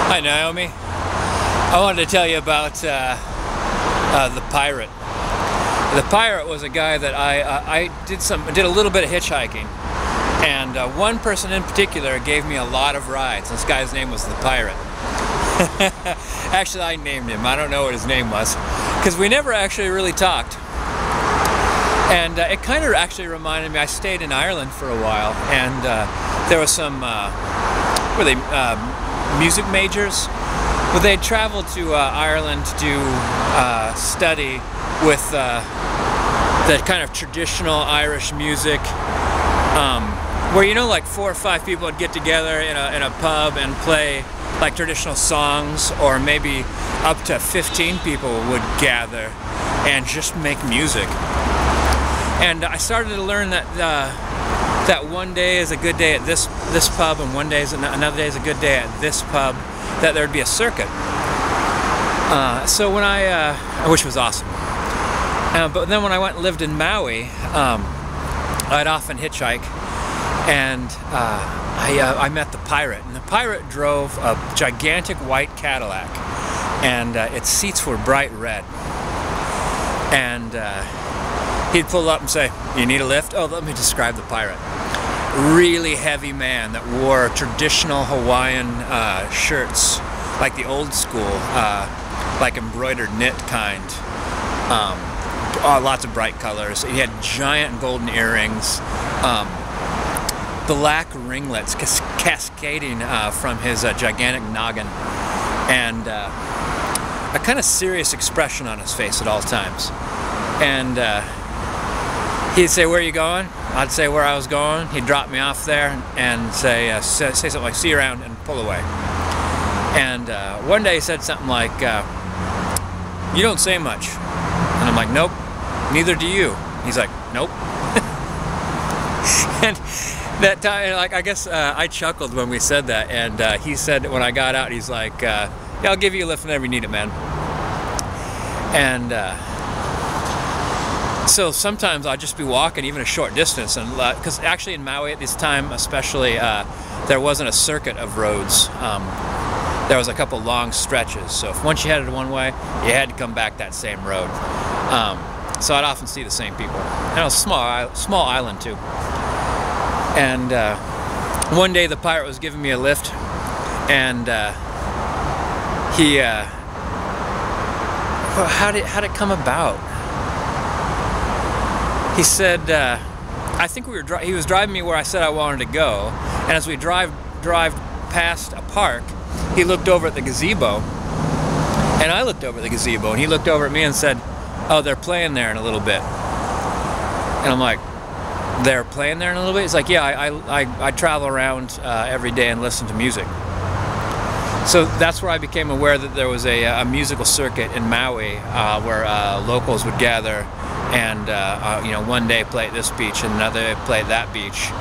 Hi Naomi. I wanted to tell you about the pirate. The pirate was a guy that I did a little bit of hitchhiking, and one person in particular gave me a lot of rides. This guy's name was the pirate. Actually, I named him. I don't know what his name was because we never actually really talked. And it kind of actually reminded me, I stayed in Ireland for a while, and there was some music majors. Well, they'd traveled to Ireland to study with the kind of traditional Irish music, where, you know, like 4 or 5 people would get together in a pub and play like traditional songs, or maybe up to 15 people would gather and just make music. And I started to learn that that one day is a good day at this pub, and one day is another day is a good day at this pub. That there would be a circuit. So when which was awesome. But then when I went and lived in Maui, I'd often hitchhike, and I met the pirate. And the pirate drove a gigantic white Cadillac, and its seats were bright red. And he'd pull up and say, "You need a lift?" Oh, let me describe the pirate. Really heavy man that wore traditional Hawaiian shirts, like the old school, like embroidered knit kind. Lots of bright colors. He had giant golden earrings, black ringlets cascading from his gigantic noggin, and a kind of serious expression on his face at all times. And he'd say, "Where are you going?" I'd say where I was going. He'd drop me off there and say something like, "See you around," and pull away. And one day he said something like, "You don't say much." And I'm like, "Nope, neither do you." He's like, "Nope." And that time, like, I guess I chuckled when we said that, and he said when I got out, he's like, "Yeah, I'll give you a lift whenever you need it, man." And so sometimes I'd just be walking even a short distance, and because actually in Maui at this time especially, there wasn't a circuit of roads. There was a couple long stretches, so if once you headed one way, you had to come back that same road. So I'd often see the same people. And it was a small island too. And one day the pirate was giving me a lift, and how'd it come about? He said, I think he was driving me where I said I wanted to go, and as we drive past a park, he looked over at the gazebo, and I looked over at the gazebo, and he looked over at me and said, "Oh, they're playing there in a little bit." And I'm like, "They're playing there in a little bit?" He's like, "Yeah, I travel around every day and listen to music." So that's where I became aware that there was a musical circuit in Maui where locals would gather and you know, one day play at this beach and another day play at that beach,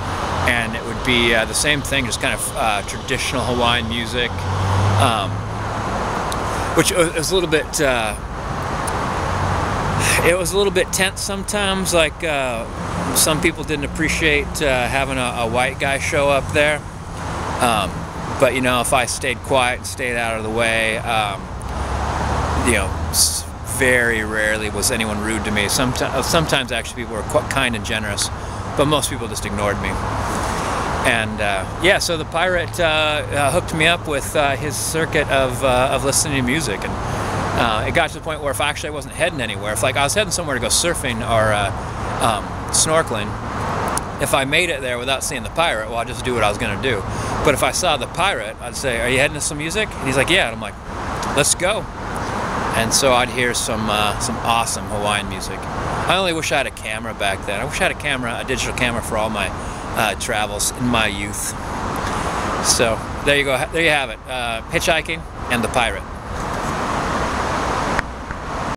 and it would be the same thing, just kind of traditional Hawaiian music, which was a little bit it was a little bit tense sometimes. Like some people didn't appreciate having a white guy show up there, but you know, if I stayed quiet and stayed out of the way, you know, very rarely was anyone rude to me. Sometimes actually people were quite kind and generous, but most people just ignored me. And yeah, so the pirate hooked me up with his circuit of listening to music, and it got to the point where if actually I wasn't heading anywhere, if like I was heading somewhere to go surfing or snorkeling, if I made it there without seeing the pirate, well, I'd just do what I was going to do. But if I saw the pirate, I'd say, "Are you heading to some music?" And he's like, "Yeah." And I'm like, "Let's go." And so I'd hear some awesome Hawaiian music. I only wish I had a camera back then. I wish I had a digital camera for all my travels in my youth. So there you go. There you have it. Hitchhiking and the pirate.